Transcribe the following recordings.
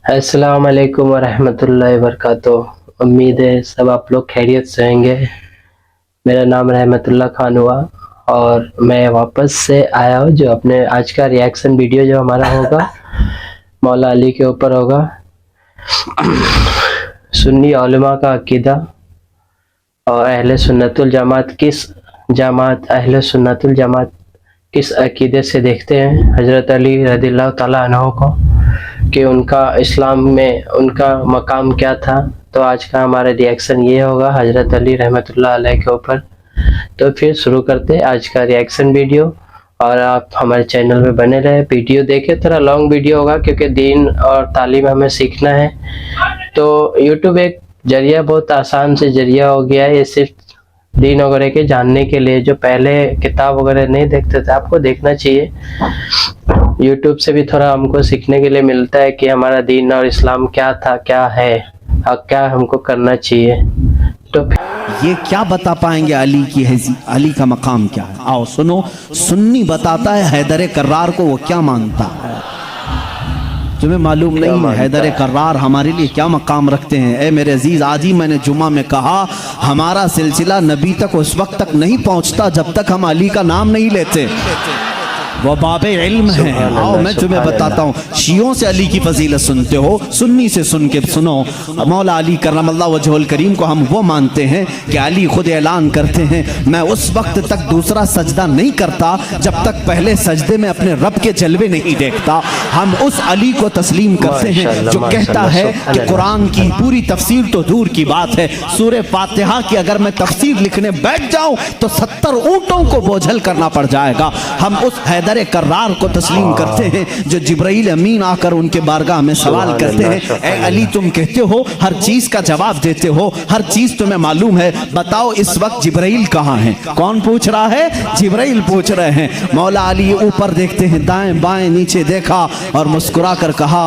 अस्सलाम वालेकुम वरहमतुल्लाहि वबरकातुह। उम्मीद है सब आप लोग खैरियत से होंगे। मेरा नाम रहमतुल्लाह खान हुआ और मैं वापस से आया हूँ। जो अपने आज का रिएक्शन वीडियो जो हमारा होगा मौला अली के ऊपर होगा। सुन्नी उलमा का अकीदा और अहले सुन्नतुल जमात अहले सुन्नतुल जमात किस अकीदे से देखते हैं हज़रत अली रज़ियल्लाहु ताला अन्हु को, कि उनका इस्लाम में उनका मकाम क्या था। तो आज का हमारा रिएक्शन ये होगा हज़रत अली रहमतुल्लाह अलैह के ऊपर। तो फिर शुरू करते हैं आज का रिएक्शन वीडियो और आप हमारे चैनल में बने रहे, वीडियो देखें। थोड़ा लॉन्ग वीडियो होगा क्योंकि दीन और तालीम हमें सीखना है। तो यूट्यूब एक जरिया, बहुत आसान से जरिया हो गया है। ये सिर्फ दीन वगैरह के जानने के लिए, जो पहले किताब वगैरह नहीं देखते थे, आपको देखना चाहिए। यूट्यूब से भी थोड़ा हमको सीखने के लिए मिलता है कि हमारा दीन और इस्लाम क्या था, क्या है और क्या हमको करना चाहिए। तो ये क्या बता पाएंगे अली की अली का मकाम क्या है? आओ सुनो। सुन्नी बताता है हैदर कर्रार को वो क्या मानता है। तुम्हें मालूम नहीं है हैदर कर्रार हमारे लिए क्या मकाम रखते हैं? ए मेरे अजीज, आज ही मैंने जुमा में कहा हमारा सिलसिला नबी तक उस वक्त तक नहीं पहुंचता जब तक हम अली का नाम नहीं लेते। वो बाबे इल्म है। आओ मैं तुम्हें बताता हूँ। शियों से अली की फजीलत सुनते हो, सुन्नी से सुन के सुनो। मौला अली करमल्लाहु वजहुल करीम को हम वो मानते हैं कि अली खुद ऐलान करते हैं, मैं उस वक्त तक दूसरा सजदा नहीं करता जब तक पहले सजदे में अपने रब के जलवे नहीं देखता। हम उस अली को तस्लीम करते हैं जो कहता है कि कुरान की पूरी तफसीर तो दूर की बात है, सूरह फातिहा की अगर मैं तफसीर लिखने बैठ जाऊं तो 70 ऊंटों को बोझल करना पड़ जाएगा। हम उस हैदर कर्रार को तस्लीम करते हैं जो जिब्राइल अमीन आकर उनके बारगाह में सवाल करते हैं, ए अली तुम कहते हो हर चीज का जवाब देते हो, हर चीज तुम्हें मालूम है, बताओ इस वक्त जिब्राइल कहाँ है? कौन पूछ रहा है? जिब्राइल पूछ रहे हैं। मौला अली ऊपर देखते हैं, दाएं बाएं नीचे देखा और मुस्कुरा कर कहा,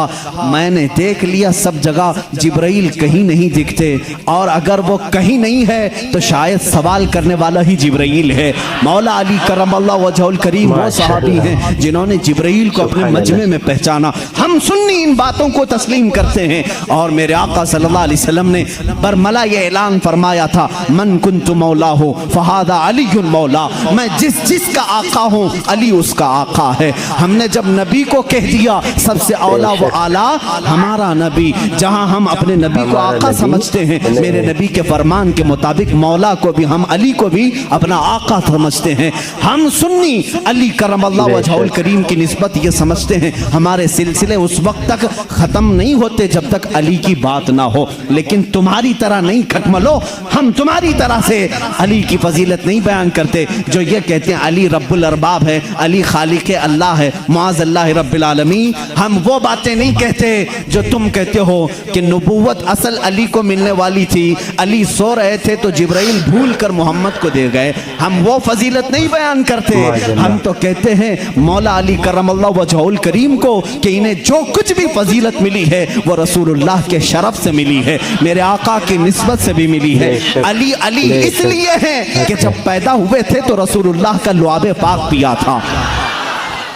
मैंने देख लिया सब जगह जिब्राइल कहीं नहीं दिखते, और अगर वो कहीं नहीं है तो शायद सवाल करने वाला ही जिब्राइल है। मौला अली करमल्लाहु वजहुल करीम वो सहाबी हैं जिन्होंने जिब्राइल को अपने मजमे में पहचाना। हम सुन्नी इन बातों को तस्लीम करते हैं। और मेरे आका सल्लल्लाहु अलैहि वसल्लम ने बरमला ये ऐलान फरमाया था, मन कुन्तु मौला हो फहादा अलीयुल मौला, मैं जिस का आका हूँ अली उसका आका है। हमने जब नबी को कह दिया सबसे औला व आला हमारा नबी, जहाँ हम अपने नबी को आका समझते हैं, मेरे नबी के फरमान के मुताबिक मौला को भी हम अली को भी अपना आका समझते हैं। हम सुन्नी अली करमल्लाहु वजहुल करीम की निस्बत ये समझते हैं हमारे सिलसिले उस वक्त तक खत्म नहीं होते जब तक अली की बात ना हो। लेकिन तुम्हारी तरह नहीं खटमलो, हम तुम्हारी तरह से अली की फजीलत नहीं बयान करते जो ये कहते हैं अली रब्बुल अरबाब है, अली खालिक अल्लाह है, मुआज़ अल्लाह रब्बिल आलमीन। हम वो बातें नहीं कहते जो तुम कहते हो कि नबूवत असल अली को मिलने वाली थी, अली सो रहे थे तो जिब्राइल भूल कर मोहम्मद को दे गए। हम वो फजीलत नहीं बयान करते। हम तो कहते हैं मौला अली करमल्लाहु वजहुल करीम को कि इन्हें जो कुछ भी फजीलत मिली है वो रसूलुल्लाह के शरफ से मिली है, मेरे आका की निस्बत से भी मिली है। अली अली इसलिए है कि जब पैदा हुए थे तो रसूलुल्लाह का लुआबे पाक पिया था।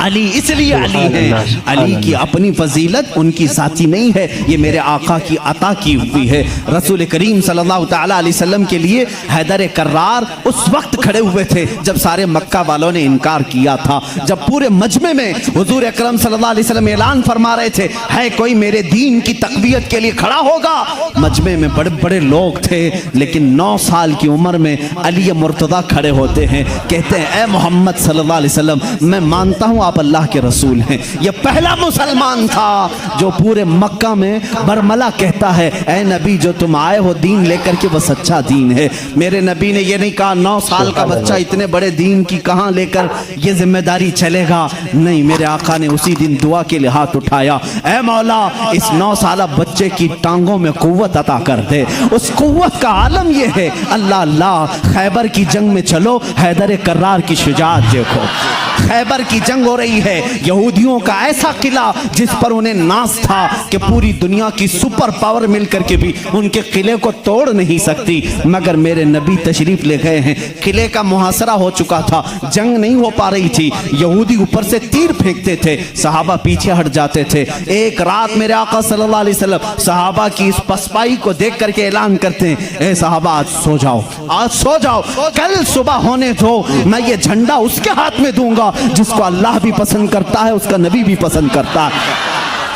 अली इसलिए अली है। अली की अपनी फजीलत उनकी साथी नहीं है, ये मेरे आका की अता की हुई है। रसूल करीम सल्लल्लाहु ताला अलैहि वसल्लम के लिए हैदर कर्रार उस वक्त खड़े हुए थे जब सारे मक्का वालों ने इनकार किया था, जब पूरे मजमे में हुजूर अकरम सल्लल्लाहु अलैहि वसल्लम ऐलान फरमा रहे थे, है कोई मेरे दीन की तकबीयत के लिए खड़ा होगा? मजमे में बड़े बड़े लोग थे, लेकिन 9 साल की उम्र में अली मुर्तदा खड़े होते हैं, कहते हैं, ए मोहम्मद सल्लल्लाहु अलैहि वसल्लम, मैं मानता हूँ आप अल्लाह के रसूल हैं। ये पहला मुसलमान था जो पूरे मक्का में बरमला कहता है, ए नबी जो तुम आए हो दीन लेकर के वो सच्चा दीन है। मेरे नबी ने ये नहीं कहा 9 साल का बच्चा इतने बड़े दीन की कहाँ लेकर ये जिम्मेदारी चलेगा। नहीं, मेरे आका ने उसी दिन दुआ के लिए हाथ उठाया, ए मौला इस 9 साल बच्चे की टांगों में कुव्वत अता कर दे। उस कुव्वत का आलम ये है, अल्लाह अल्लाह, खैबर की जंग में चलो, हैदर कर्रार की शुजाअत देखो। खैबर की जंग हो رہی ہے. یہودیوں کا ایسا قلعہ جس پر انہیں ناز تھا کہ پوری دنیا کی سپر پاور مل کر کے بھی ان کے قلعے کو توڑ نہیں سکتی, مگر میرے نبی تشریف لے گئے ہیں. قلعے کا محاصرہ ہو چکا تھا, جنگ نہیں ہو پا رہی تھی, یہودی اوپر سے تیر پھینکتے تھے, صحابہ پیچھے ہٹ جاتے تھے. ایک رات میرے آقا صلی اللہ علیہ وسلم صحابہ کی اس پسپائی کو دیکھ کر کے اعلان کرتے ہیں, اے صحابہ آج سو جاؤ, آج سو جاؤ, کل صبح ہونے دو, میں یہ جھنڈا اس کے ہاتھ میں دوں گا جس کو اللہ بھی پسند کرتا ہے, اس کا نبی بھی پسند کرتا ہے.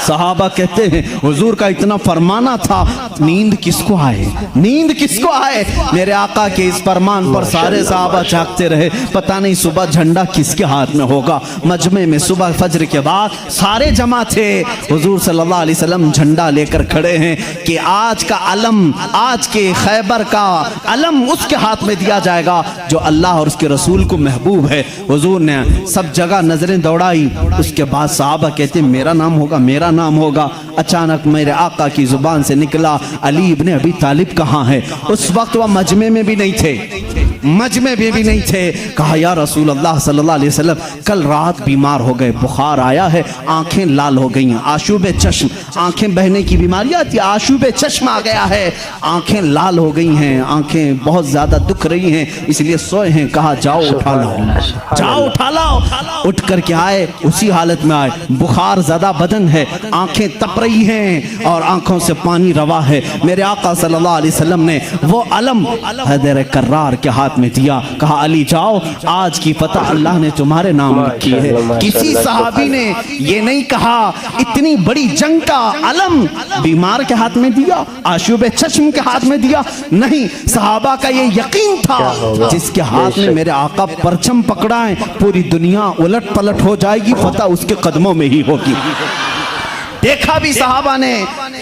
صحابہ کہتے ہیں حضور کا اتنا فرمانا تھا, نیند کس کو آئے, نیند کس کو آئے. میرے آقا کے اس فرمان پر سارے صحابہ جاگتے رہے, پتہ نہیں صبح جھنڈا کس کے ہاتھ میں ہوگا. مجمع میں صبح فجر کے بعد سارے جمع تھے, حضور صلی اللہ علیہ وسلم جھنڈا لے کر کھڑے ہیں کہ آج کا علم, آج کے خیبر کا علم اس کے ہاتھ میں دیا جائے گا جو اللہ اور اس کے رسول کو محبوب ہے. حضور نے سب جگہ نظریں دوڑائی, اس کے بعد صحابہ کہتے ہیں میرا نام ہوگا, میرا نام ہوگا. اچانک میرے آقا کی زبان سے نکلا, علی ابن ابی طالب کہاں ہے؟ اس وقت وہ مجمع میں بھی نہیں تھے, مجمع میں بھی نہیں تھے. کہا یا رسول اللہ صلی اللہ علیہ وسلم کل رات بیمار ہو گئے, بخار آیا ہے, آنکھیں لال ہو گئی ہیں, آشوب چشم, آنکھیں بہنے کی بیماری آتی ہے, آشوب چشم آ گیا ہے, آنکھیں لال ہو گئی ہیں, آنکھیں بہت زیادہ دکھ رہی ہیں, اس لیے سوئے ہیں. کہا جاؤ اٹھا لاؤ, جاؤ اٹھا لاؤ. اٹھ کر کے آئے, اسی حالت میں آئے, بخار زدہ بدن ہے, آنکھیں تپ رہی ہیں اور آنکھوں سے پانی روا ہے. میرے آقا صلی اللہ علیہ وسلم نے وہ علم حیدر کرار کے ہاتھ میں دیا, کہا علی جاؤ, آج کی فتح اللہ نے تمہارے نام لکھی ہے. کسی صحابی نے یہ نہیں کہا اتنی بڑی جنگ کا علم بیمار کے ہاتھ میں دیا, آشوب چشم کے ہاتھ میں دیا, نہیں. صحابہ کا یہ یقین تھا جس کے ہاتھ میں میرے آقا پرچم پکڑائیں پوری دنیا الٹ پلٹ ہو جائے گی, فتح اس کے قدموں میں ہی ہوگی. دیکھا بھی صحابہ نے,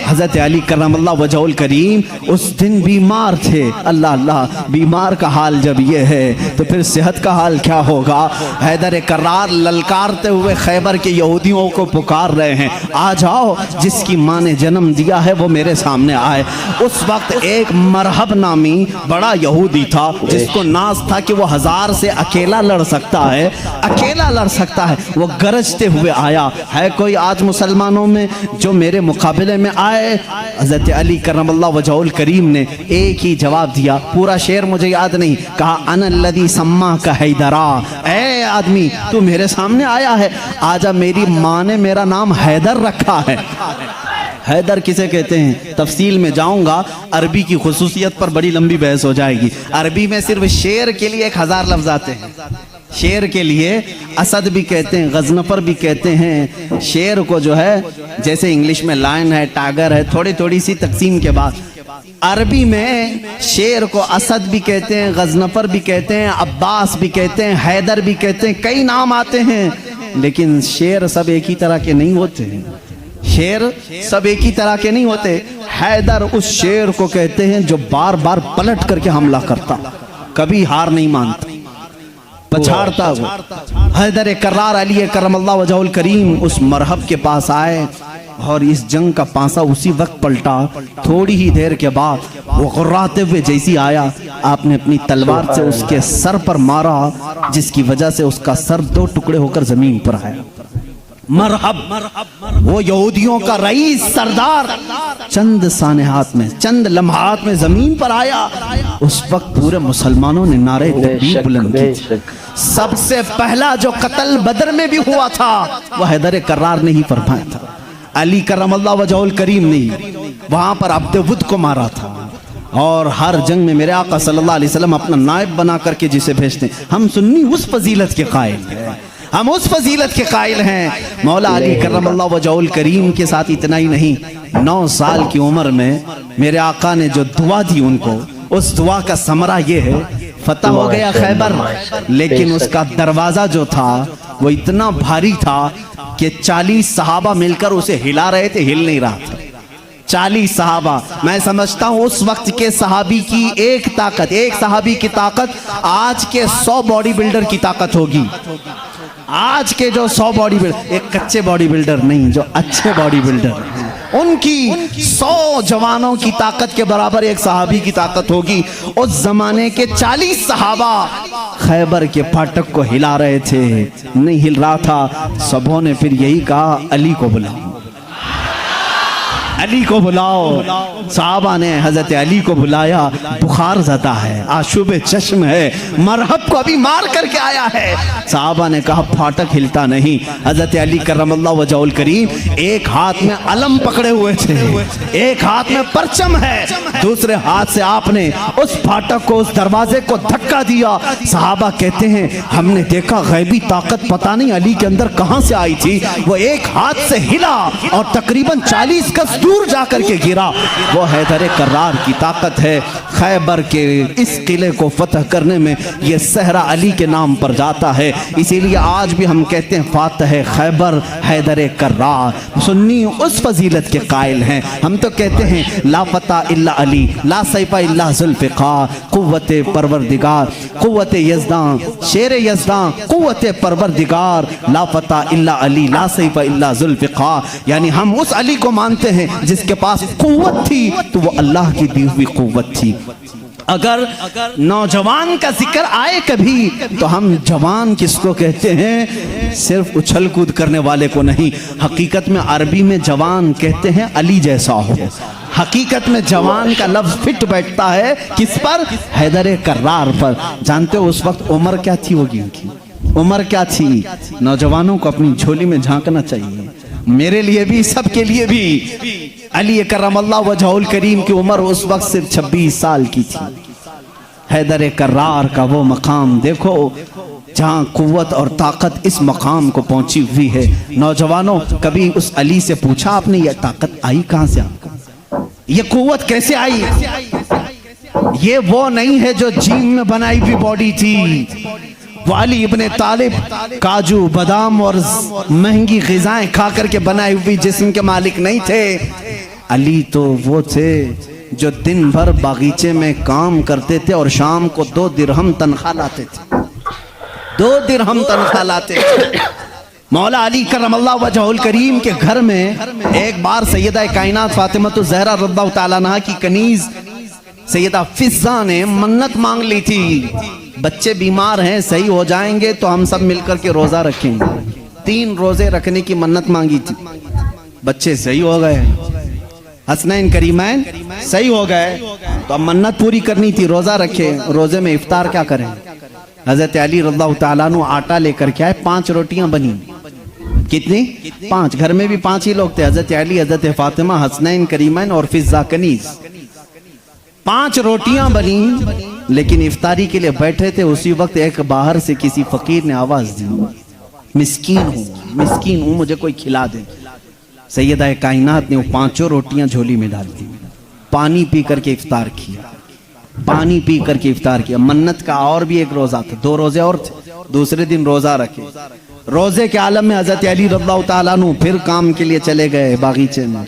حضرت علی کرم اللہ وجہ الکریم اس دن بیمار تھے. اللہ اللہ, بیمار کا حال جب یہ ہے تو پھر صحت کا حال کیا ہوگا. حیدر کرار للکارتے ہوئے خیبر کے یہودیوں کو پکار رہے ہیں, آ جاؤ, جس کی ماں نے جنم دیا ہے وہ میرے سامنے آئے. اس وقت ایک مرحب نامی بڑا یہودی تھا جس کو ناز تھا کہ وہ 1000 سے اکیلا لڑ سکتا ہے, اکیلا لڑ سکتا ہے. وہ گرجتے ہوئے آیا, ہے کوئی آج مسلمانوں میں جو میرے مقابلے میں آئے؟ حضرت علی کرم اللہ وجہ الکریم نے ایک ہی جواب دیا, پورا شعر مجھے یاد نہیں, کہا انا الذی سماک حیدرا, اے آدمی تو میرے سامنے آیا ہے, آجا, میری ماں نے میرا نام حیدر رکھا ہے. حیدر کسے کہتے ہیں تفصیل میں جاؤں گا, عربی کی خصوصیت پر بڑی لمبی بحث ہو جائے گی. عربی میں صرف شعر کے لیے 1000 لفظ آتے ہیں. شعر کے لیے اسد بھی کہتے ہیں, غضنفر بھی کہتے ہیں. شعر کو جو ہے جیسے انگلش میں لائن ہے, ٹائگر ہے, تھوڑی تھوڑی سی تقسیم کے بعد عربی میں شعر کو اسد بھی کہتے ہیں, غضنفر بھی کہتے ہیں, عباس بھی کہتے ہیں, حیدر بھی کہتے ہیں, کئی نام آتے ہیں. لیکن شعر سب ایک ہی طرح کے نہیں ہوتے ہیں, شعر سب ایک ہی طرح کے نہیں ہوتے. حیدر اس شعر کو کہتے ہیں جو بار بار پلٹ کر کے حملہ کرتا, کبھی ہار نہیں مانتا, پچھاڑتا ہوا. حیدر کرار علی کرم اللہ وجہ الکریم اس مرحب کے پاس آئے اور اس جنگ کا پانسا اسی وقت پلٹا. تھوڑی ہی دیر کے بعد وہ غراتے ہوئے جیسی آیا, آپ نے اپنی تلوار سے اس کے سر پر مارا, جس کی وجہ سے اس کا سر 2 ٹکڑے ہو کر زمین پر آیا. مرحب, وہ یہودیوں کا رئیس سردار, چند سانحات میں, چند لمحات میں زمین پر آیا. اس وقت پورے مسلمانوں نے نعرہ تکبیر بلند کی. سب سے پہلا جو قتل بدر میں بھی ہوا تھا وہ حیدر کرار نے ہی فرمایا تھا. علی کرم اللہ وجہ الکریم نے وہاں پر عبد ود کو مارا تھا. اور ہر جنگ میں میرے آقا صلی اللہ علیہ وسلم اپنا نائب بنا کر کے جسے بھیجتے ہیں. ہم سنی اس فضیلت کے قائل ہیں, ہم اس فضیلت کے قائل ہیں. مولا علی کرم اللہ وجہ الکریم کے ساتھ اتنا ہی نہیں, 9 سال کی عمر میں میرے آقا نے جو دعا دی ان کو, اس دعا کا ثمرہ یہ ہے, فتح ہو گیا خیبر, لیکن اس کا دروازہ جو تھا وہ اتنا بھاری تھا کہ 40 صحابہ مل کر اسے ہلا رہے تھے, ہل نہیں رہا تھا. 40 صحابہ. میں سمجھتا ہوں اس وقت کے صحابی کی ایک طاقت, ایک صحابی کی طاقت آج کے 100 باڈی بلڈر کی طاقت ہوگی. आज के जो 100 बॉडी बिल्डर, एक कच्चे बॉडी बिल्डर नहीं, जो अच्छे बॉडी बिल्डर हैं, उनकी 100 जवानों की ताकत के बराबर एक सहाबी की ताकत होगी। उस जमाने के 40 सहाबा खैबर के फाटक को हिला रहे थे, नहीं हिल रहा था, सबों ने फिर यही कहा अली को बुलाओ, अली को बुलाओ। साहबा ने हजरत अली को बुलाया, बुखार ज़दा है, आशुब चश्म है, मरहब को अभी मार करके आया है। साहबा ने कहा फाटक हिलता नहीं। हजरत अली करमल्लाहु वजहुल करीम एक हाथ में अलम पकड़े हुए थे, एक हाथ में परचम है, दूसरे हाथ से आपने उस फाटक को, उस दरवाजे को धक्का दिया। साहबा कहते हैं हमने देखा गैबी ताकत पता नहीं अली के अंदर कहां से आई थी, वो एक हाथ से हिला और तकरीबन 40 गज दूर जाकर के गिरा। वो हैदर कर्रार की ताकत है। खैबर के इस किले को फतह करने में ये सहरा अली के नाम पर जाता है, इसीलिए आज भी हम कहते हैं फातह खैबर हैदर कर्रार। सुन्नी उस फजीलत के कायल हैं। हम तो कहते हैं ला फता इल्ला अली, ला सैफा इल्ला जुल्फ़िकार, कुव्वत परवरदिगार, कुव्वत यज़दां, शेर यज़दां, कुव्वत परवरदिगार, ला फता इल्ला अली, ला सैफा इल्ला जुल्फ़िकार। यानी हम उस अली को मानते हैं जिसके पास कुव्वत थी तो वो अल्लाह की दी हुई कुव्वत थी। अगर नौजवान का जिक्र आए कभी तो हम जवान किसको कहते हैं? सिर्फ उछल कूद करने वाले को नहीं, हकीकत में अरबी में जवान कहते हैं अली जैसा हो। हकीकत में जवान का लफ्ज फिट बैठता है किस पर? हैदर कर्रार पर। जानते हो उस वक्त उम्र क्या थी होगी उनकी? उम्र क्या थी? नौजवानों को अपनी झोली में झांकना चाहिए, मेरे लिए भी, सबके लिए भी। अली करमल्लाहु वजहुल करीम की उम्र उस वक्त सिर्फ 26 साल की थी। हैदर कर्रार का वो मकाम देखो जहाँ कुव्वत और ताकत इस मकाम को पहुंची हुई है। नौजवानों, कभी उस अली से पूछा आपने ये ताकत आई कहाँ से आपको? ये कुव्वत कैसे आई? ये वो नहीं है जो जिम में बनाई हुई बॉडी थी। वो अली इब्ने तालिब काजू बादाम और महंगी ग़िज़ाएं खा करके बनाई हुई जिस्म के मालिक नहीं थे। अली तो वो थे जो दिन भर बागीचे में काम करते थे और शाम को 2 दिरहम तनख्वाह लाते थे, 2 दिरहम तनख्वाह लाते थे। मौला अली करमल्लाहु वजहुल करीम के घर में एक बार सैयदा कायनात फातिमा ज़हरा रज़ियल्लाहु ताला अन्हा की कनीज सैयदा फिज़्ज़ा ने मन्नत मांग ली थी, बच्चे बीमार हैं, सही हो जाएंगे तो हम सब मिलकर के रोजा रखेंगे। 3 रोजे रखने की मन्नत मांगी थी, बच्चे सही हो गए, हसनैन करीमैन सही हो गए, तो अब मन्नत पूरी करनी थी, रोजा रखे। रोजे में इफ्तार क्या करें? हजरत अली रज़ियल्लाहु ताला अन्हु आटा लेकर के आए, 5 रोटियां बनी। कितनी? 5। घर में भी 5 ही लोग थे, हजरत अली, हजरत फातिमा, हसनैन करीमैन और फिज़्ज़ा कनीज। 5 रोटियां बनी, लेकिन इफ्तारी के लिए बैठे थे। उसी वक्त एक बाहर से किसी फकीर ने आवाज दी, मिस्कीन हूं, मुझे कोई खिला दे। सैयदा कायनात ने वो 5 रोटियां झोली में डाल दी, पानी पी करके इफ्तार किया, पानी पी करके इफ्तार किया। मन्नत का और भी एक रोजा था, 2 रोजे और थे, दूसरे दिन रोजा रखे। रोजे के आलम में हजरत अली रज़ियल्लाहु ताला अन्हु फिर काम के लिए चले गए बागीचे में,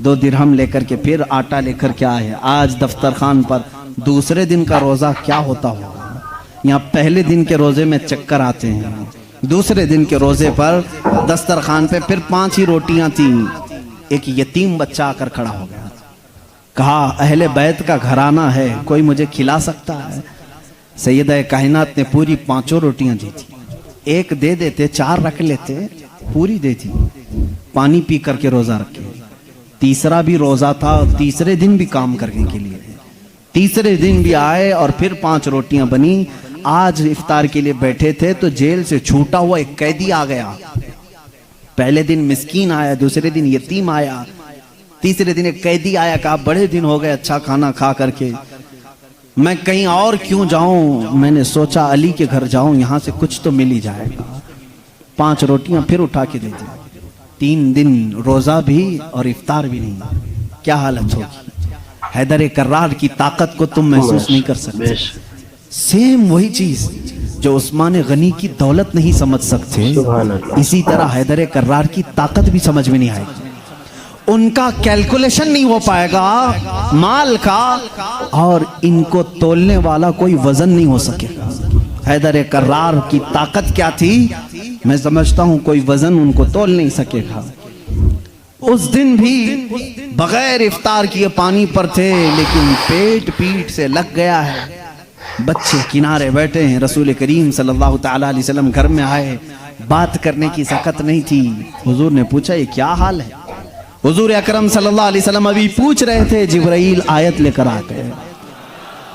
2 दिरहम लेकर के फिर आटा लेकर के आए। आज दफ्तर खान पर दूसरे दिन का रोजा क्या होता होगा? यहाँ पहले दिन के रोजे में चक्कर आते हैं, दूसरे दिन के रोजे पर दस्तरखान पे फिर 5 ही रोटियां थी। एक यतीम बच्चा आकर खड़ा हो गया, कहा अहले बैत का घराना है, कोई मुझे खिला सकता है? सैयदा कायनात ने पूरी 5 रोटियां दी थी, एक दे देते, 4 रख लेते, पूरी दे दी। पानी पी करके रोजा रखे। तीसरा भी रोजा था, तीसरे दिन भी काम करने के लिए, तीसरे दिन भी आए और फिर 5 रोटियां बनी। आज इफ्तार के लिए बैठे थे तो जेल से छूटा हुआ एक कैदी आ गया। पहले दिन मिस्कीन आया, दूसरे दिन यतीम आया, तीसरे दिन एक कैदी आया, कहा बड़े दिन हो गए अच्छा खाना खा करके, मैं कहीं और क्यों जाऊं? मैंने सोचा अली के घर जाऊं, यहां से कुछ तो मिल ही जाएगा। 5 रोटियां फिर उठा के दे दी। 3 दिन रोजा भी और इफ्तार भी नहीं। क्या हालत होगी? हैदर कर्रार की ताकत को तुम महसूस नहीं कर सकते। सेम वही चीज जो उस्मान गनी की दौलत नहीं समझ सकते, इसी तरह हैदर कर्रार की ताकत भी समझ में नहीं आएगी। उनका कैलकुलेशन नहीं हो पाएगा माल का, और इनको तोलने वाला कोई वजन नहीं हो सकेगा। हैदर कर्रार की ताकत क्या थी? میں سمجھتا ہوں کوئی وزن ان کو تول نہیں سکے گا۔ اس دن بھی بغیر افطار کیے پانی پر تھے، لیکن پیٹ سے لگ گیا ہے۔ بچے کنارے بیٹھے ہیں، رسول کریم صلی اللہ تعالیٰ علیہ وسلم گھر میں آئے، بات کرنے کی سکت نہیں تھی۔ حضور نے پوچھا یہ کیا حال ہے؟ حضور اکرم صلی اللہ علیہ وسلم ابھی پوچھ رہے تھے، جبرائیل آیت لے کر آ گئے،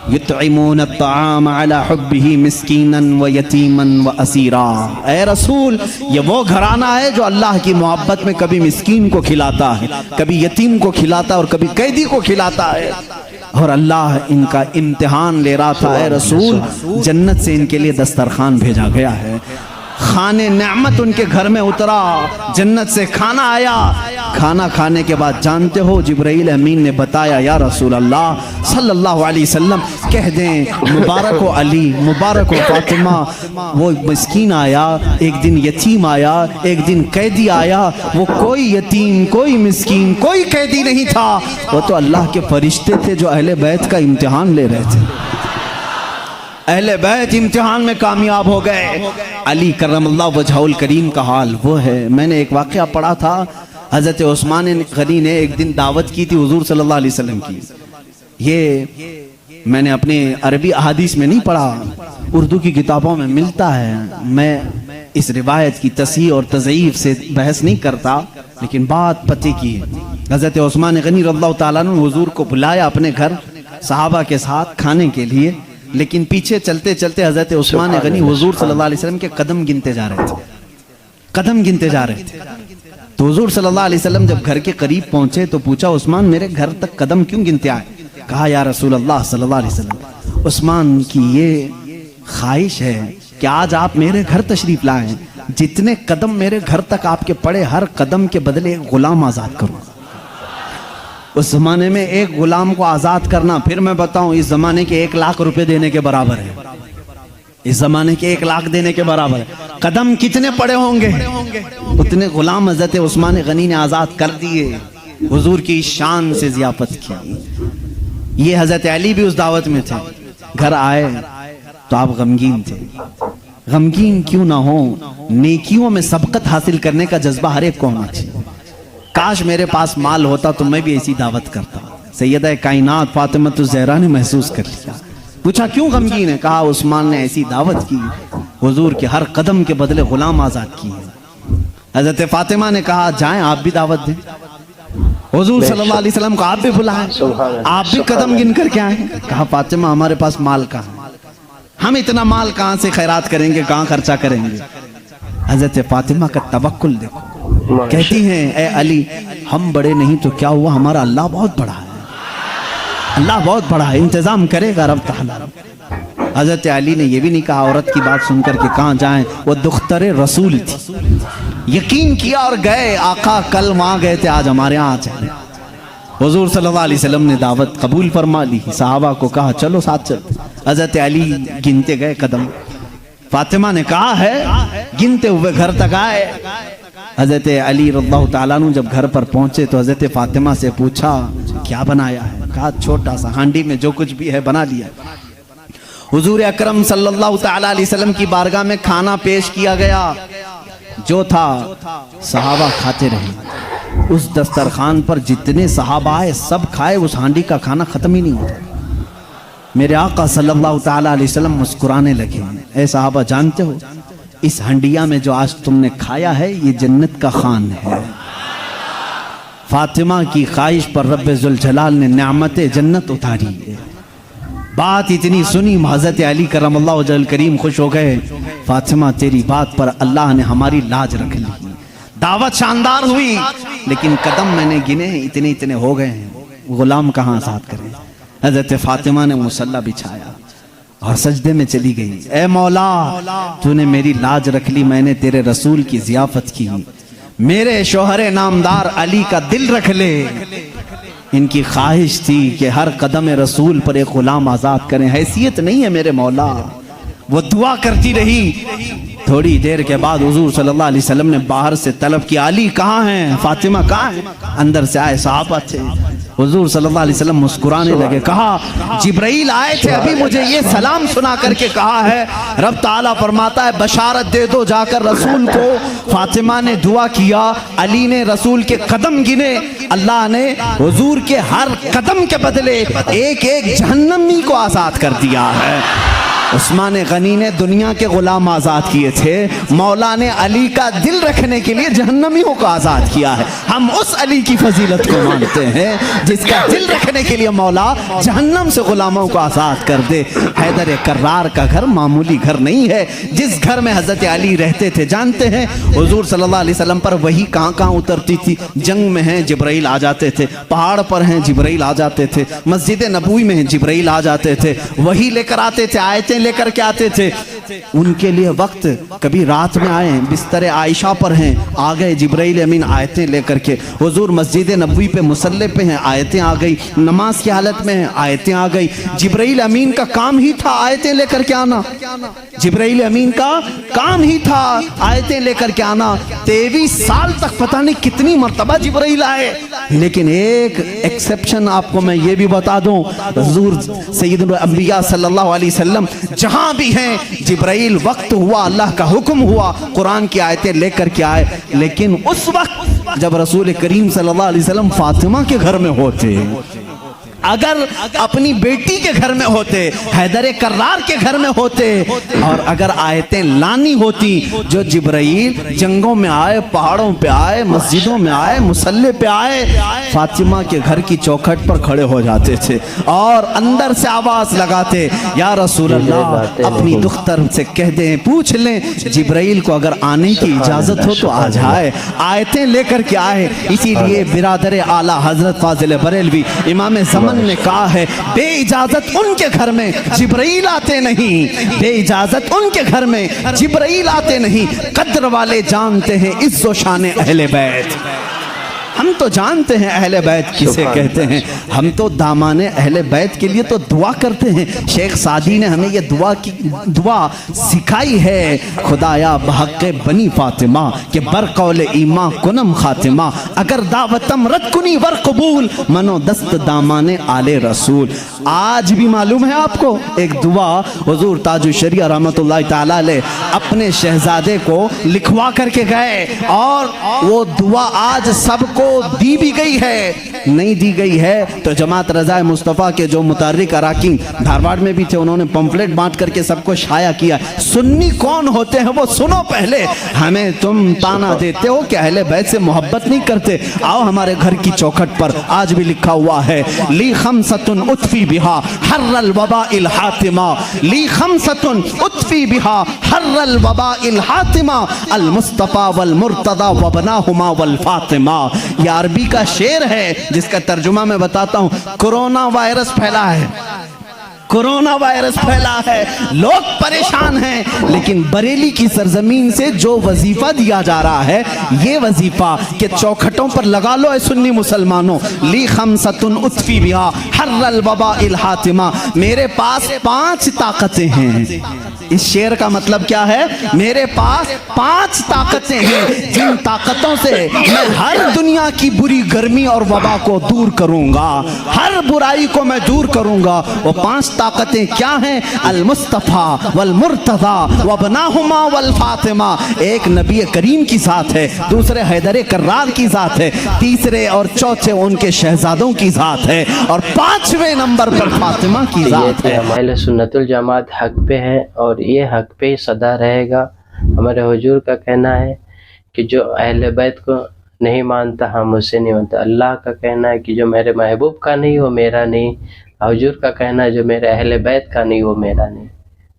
یطعمون الطعام علی حبہ مسکینا و یتیما و اسیرا۔ اے رسول، یہ وہ گھرانہ ہے جو اللہ کی محبت میں کبھی مسکین کو کھلاتا ہے، کبھی یتیم کو کھلاتا ہے اور کبھی قیدی کو کھلاتا ہے۔ اور اللہ ان کا امتحان لے رہا تھا۔ اے رسول، جنت سے ان کے لیے دسترخوان بھیجا گیا ہے، خانے نعمت ان کے گھر میں اترا، جنت سے کھانا آیا۔ کھانا کھانے کے بعد جانتے ہو جبرائیل امین نے بتایا، یا رسول اللہ صلی اللہ علیہ وسلم کہہ دیں مبارک ہو علی، مبارک ہو فاطمہ، وہ مسکین آیا، ایک دن یتیم آیا، ایک دن قیدی آیا، وہ کوئی یتیم، کوئی مسکین، کوئی قیدی نہیں تھا، وہ تو اللہ کے فرشتے تھے جو اہل بیت کا امتحان لے رہے تھے۔ اہل بیت امتحان میں کامیاب ہو گئے۔ علی کرم اللہ وجہہ الکریم کا حال وہ ہے۔ میں نے ایک واقعہ پڑھا تھا، حضرت عثمان غنی نے ایک دن دعوت کی تھی حضور صلی اللہ علیہ وسلم کی۔ یہ میں نے اپنے عربی احادیث میں نہیں پڑھا، اردو کی کتابوں میں ملتا ہے۔ میں اس روایت کی تصحیح اور تضعیف سے بحث نہیں کرتا، لیکن بات پتہ کی ہے۔ حضرت عثمان غنی رضی اللہ تعالیٰ نے حضور کو بلایا اپنے گھر صحابہ کے ساتھ کھانے کے لیے، لیکن پیچھے چلتے چلتے حضرت عثمان غنی حضور صلی اللہ علیہ وسلم کے قدم گنتے جا رہے تھے، قدم گنتے جا رہے تھے۔ تو حضور صلی اللہ علیہ وسلم جب گھر کے قریب پہنچے تو پوچھا، عثمان میرے گھر تک قدم کیوں گنتے آئے؟ کہا، یا رسول اللہ صلی اللہ علیہ وسلم، عثمان کی یہ خواہش ہے کہ آج آپ میرے گھر تشریف لائیں، جتنے قدم میرے گھر تک آپ کے پڑے، ہر قدم کے بدلے ایک غلام آزاد کروں۔ اس زمانے میں ایک غلام کو آزاد کرنا، پھر میں بتاؤں، اس زمانے کے 1,00,000 روپے دینے کے برابر ہے، اس زمانے کے 1,00,000 دینے کے برابر ہے۔ قدم کتنے پڑے ہوں گے؟ اتنے غلام حضرت عثمان غنی نے آزاد کر دیے، حضور کی شان سے ضیافت کی۔ یہ حضرت علی بھی اس دعوت میں تھے، گھر آئے تو آپ غمگین تھے۔ غمگین کیوں نہ ہو، نیکیوں میں سبقت حاصل کرنے کا جذبہ ہر ایک کو ہونا چاہیے۔ کاش میرے پاس مال ہوتا تو میں بھی ایسی دعوت کرتا۔ سیدہ کائنات فاطمہ الزہرا نے محسوس کر لیا، پوچھا کیوں غمگین ہے؟ کہا عثمان نے ایسی دعوت کی، حضور کے ہر قدم کے بدلے غلام آزاد کیے۔ حضرت فاطمہ نے کہا جائیں آپ بھی دعوت دیں، حضور صلی اللہ علیہ وسلم کو آپ بھی بلائیں، آپ بھی قدم گن کر کے آئیں۔ کہا فاطمہ ہمارے پاس مال کہاں، ہم اتنا مال کہاں سے خیرات کریں گے، کہاں خرچہ کریں گے؟ حضرت فاطمہ کا توکل دیکھو، کہتی ہیں اے علی ہم بڑے نہیں تو کیا ہوا، ہمارا اللہ بہت بڑا ہے، اللہ بہت بڑا ہے، انتظام کرے گا رب تعالیٰ۔ حضرت علی نے یہ بھی نہیں کہا عورت کی بات سن کر کے کہاں جائیں، وہ دختر رسول تھی، یقین کیا اور گئے، آقا کل وہاں گئے تھے آج ہمارے ہاں آ جائیں۔ حضور صلی اللہ علیہ وسلم نے دعوت قبول فرما لی، صحابہ کو کہا چلو ساتھ چلتے۔ حضرت علی گنتے گئے قدم، فاطمہ نے کہا ہے، گنتے ہوئے گھر تک آئے۔ حضرت علی رضی اللہ تعالیٰ عنہ جب گھر پر پہنچے تو حضرت فاطمہ سے پوچھا کیا بنایا ہے؟ کہا چھوٹا سا ہانڈی میں جو کچھ بھی ہے بنا لیا۔ حضور اکرم صلی اللہ تعالیٰ علیہ وسلم کی بارگاہ میں کھانا پیش کیا گیا، جو تھا صحابہ کھاتے رہے۔ اس دسترخوان پر جتنے صحابہ آئے سب کھائے، اس ہانڈی کا کھانا ختم ہی نہیں ہوتا۔ میرے آقا صلی اللہ تعالیٰ علیہ وسلم مسکرانے لگے، اے صحابہ جانتے ہو اس ہنڈیا میں جو آج تم نے کھایا ہے یہ جنت کا خوان ہے۔ فاطمہ کی خواہش پر رب ذوالجلال نے نعمت جنت اتاری ہے۔ بات اتنی سنی حضرت علی کرم اللہ وجہ الکریم خوش ہو گئے، فاطمہ تیری بات پر اللہ نے ہماری لاج رکھ لی، دعوت شاندار ہوئی، لیکن قدم میں نے گنے اتنے اتنے ہو گئے ہیں، غلام کہاں آزاد کریں؟ حضرت فاطمہ نے مصلی بچھایا اور سجدے میں چلی گئی، اے مولا تو نے میری لاج رکھ لی، میں نے تیرے رسول کی ضیافت کی، میرے شوہر نامدار علی کا دل رکھ لے۔ ان کی خواہش تھی کہ ہر قدم رسول پر ایک غلام آزاد کریں، حیثیت نہیں ہے میرے مولا۔ وہ دعا کرتی رہی، تھوڑی دیر کے بعد حضور صلی اللہ علیہ وسلم نے باہر سے طلب کیا علی کہاں ہیں، فاطمہ کہاں ہیں؟ اندر سے آئے صحابہ تھے، हुजूर सल्लल्लाहु अलैहि वसल्लम मुस्कुराने लगे, कहा जिब्राइल आए थे, अभी मुझे ये सलाम सुना करके कहा है, रब ताला फरमाता है बशारत दे दो जाकर रसूल को। फातिमा ने दुआ किया, अली ने रसूल के कदम गिने, अल्लाह ने हुजूर के हर कदम के बदले एक एक जहन्नमी को आजाद कर दिया है। उस्मान गनी ने दुनिया के गुलाम आज़ाद किए थे, मौला ने अली का दिल रखने के लिए जहन्नमियों को आज़ाद किया है। हम उस अली की फजीलत को मानते हैं जिसका दिल रखने के लिए मौला जहन्नम से गुलामों को आज़ाद कर दे। हैदर कर्रार का घर मामूली घर नहीं है। जिस घर में हज़रत अली रहते थे, जानते हैं हुजूर सल्लल्लाहु अलैहि वसल्लम पर वही कहाँ कहाँ उतरती थी। जंग में हैं जिब्राइल आ जाते थे, पहाड़ पर हैं जिब्राइल आ जाते थे, मस्जिद नबवी में हैं जिब्राइल आ जाते थे, वही लेकर आते थे, आयतें लेकर के आते थे। उनके लिए वक्त, कभी रात में आए बिस्तर आयशा पर हैं, आ गए जिब्राइल अमीन आयतें लेकर के। हुजूर मस्जिद नबवी पे मुसल्ले पे हैं, आयतें आ गई। नमाज की हालत में हैं, आयतें आ गई। जिब्राइल अमीन का काम ही था आयतें लेकर के आना। जिब्राइल अमीन का काम ही था आयतें लेकर के आना। 23 साल तक पता नहीं कितनी मर्तबा जिब्राइल आए, लेकिन एक एक्सेप्शन आपको मैं ये भी बता दूं, हुजूर सैयदुल अंबिया सल्लल्लाहु अलैहि वसल्लम जहां भी हैं, जिब्राइल वक्त हुआ, अल्लाह का हुक्म हुआ, कुरान की आयतें लेकर के आए। लेकिन उस वक्त जब रसूल करीम सल्लल्लाहु अलैहि वसल्लम फातिमा के घर में होते, अगर अपनी बेटी के घर में होते, हैदर कर्रार के घर में होते, और अगर आयतें लानी होती, जो जिब्राइल जंगों में आए, पहाड़ों पे आए, मस्जिदों में आए, मुसल्ले पे आए, फातिमा के घर की चौखट पर खड़े हो जाते थे और अंदर से आवाज लगाते, या रसूल अल्लाह अपनी दुख्तर से कह दें, पूछ लें जिब्राइल को अगर आने की इजाजत हो तो आ जाए, आयतें लेकर के आए। इसीलिए बिरादर आला हजरत फाजिल बरेलवी इमाम ज़मान ने कहा है, बे इजाजत उनके घर में जिब्राइल आते नहीं, बे इजाजत उनके घर में जिब्राइल आते नहीं। कद्र वाले जानते हैं इज्जो शान अहले बैत। हम तो जानते हैं अहले बैत किसे कहते हैं, हम तो दामाने अहले बैत के लिए तो दुआ करते हैं। शेख सादी ने हमें ये दुआ सिखाई है, खुदाया बहक़ बनी फातिमा के बरकौल ईमा कुनम खातिमा, अगर दावतम रद कुनी वर कबूल मनो दस्त दामाने आले रसूल। आज भी मालूम है आपको एक दुआ हुजूर ताजुश शरिया रहमतुल्लाह ताला अलैह अपने शहजादे को लिखवा करके गए, और वो दुआ आज सबको दी भी गई है, नहीं दी गई है तो जमात रज़ाए मुस्तफ़ा के जो मुतारिक अराकीन धारवाड़ में भी थे, उन्होंने पंफलेट बांट करके सबको शाया किया। सुन्नी कौन होते हैं वो सुनो पहले। हमें तुम ताना देते हो कि अहले बैत से मोहब्बत नहीं करते, आओ हमारे घर की चौखट पर आज भी लिखा हुआ है, ली खमसतुन उतफी बिहा हर्रल वबा इल हातिमा, ली खमसतुन उतफी बिहा हर्रल वबा इल हातिमा, अल मुस्तफ़ा वल मुर्तदा वबनाहुमा वल फातिमा। ये अरबी का शेर है जिसका तर्जुमा मैं बताता हूं। कोरोना वायरस फैला है, कोरोना वायरस फैला है, लोग परेशान हैं, लेकिन बरेली की सरजमीन से जो वजीफा दिया जा रहा है, ये वजीफा के चौखटों पर लगा लो ऐ सुन्नी मुसलमानों, ली खमसतुन उतफी बिहा हर्रल वबा इल हातिमा, मेरे पास 5 ताकतें हैं। इस शेर का मतलब क्या है? मेरे पास 5 ताकतें हैं, जिन ताकतों से मैं हर दुनिया की बुरी गर्मी और वबा को दूर करूंगा, हर बुराई को मैं दूर करूंगा। वो 5 ताकतें क्या हैं? अल मुस्तफ़ा वल मुर्तज़ा वबनाहुमा वल फातिमा। एक नबी करीम की ज़ात है, दूसरे हैदर कर्रार की ज़ात है, तीसरे और चौथे उनके शहजादों की ज़ात है, और 5वें नंबर पर फातिमा की ज़ात है। अहले सुन्नतुल जमात हक पे है और ये हक पे ही सदा रहेगा। हमारे हुजूर का कहना है कि जो अहले बैत को नहीं मानता हम उससे नहीं मानता। अल्लाह का कहना है कि जो मेरे महबूब का नहीं वो मेरा नहीं। हुजूर का कहना है जो मेरे अहले बैत का नहीं वो मेरा नहीं।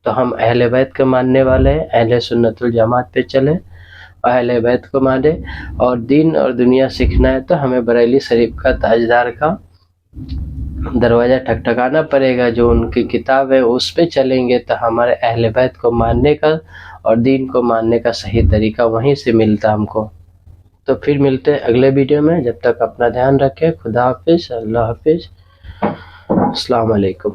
तो हम अहले बैत के मानने वाले हैं, अहले सुन्नतुल जमात पे चले, अहले बैत को माने, और दीन और दुनिया सीखना है तो हमें बरेली शरीफ का ताजदार का दरवाज़ा ठकठकाना पड़ेगा। जो उनकी किताब है उस पे चलेंगे तो हमारे अहले बैत को मानने का और दीन को मानने का सही तरीका वहीं से मिलता हमको। तो फिर मिलते हैं अगले वीडियो में। जब तक अपना ध्यान रखें। खुदा हाफिज़, अल्लाह हाफिज़, अस्सलाम वालेकुम।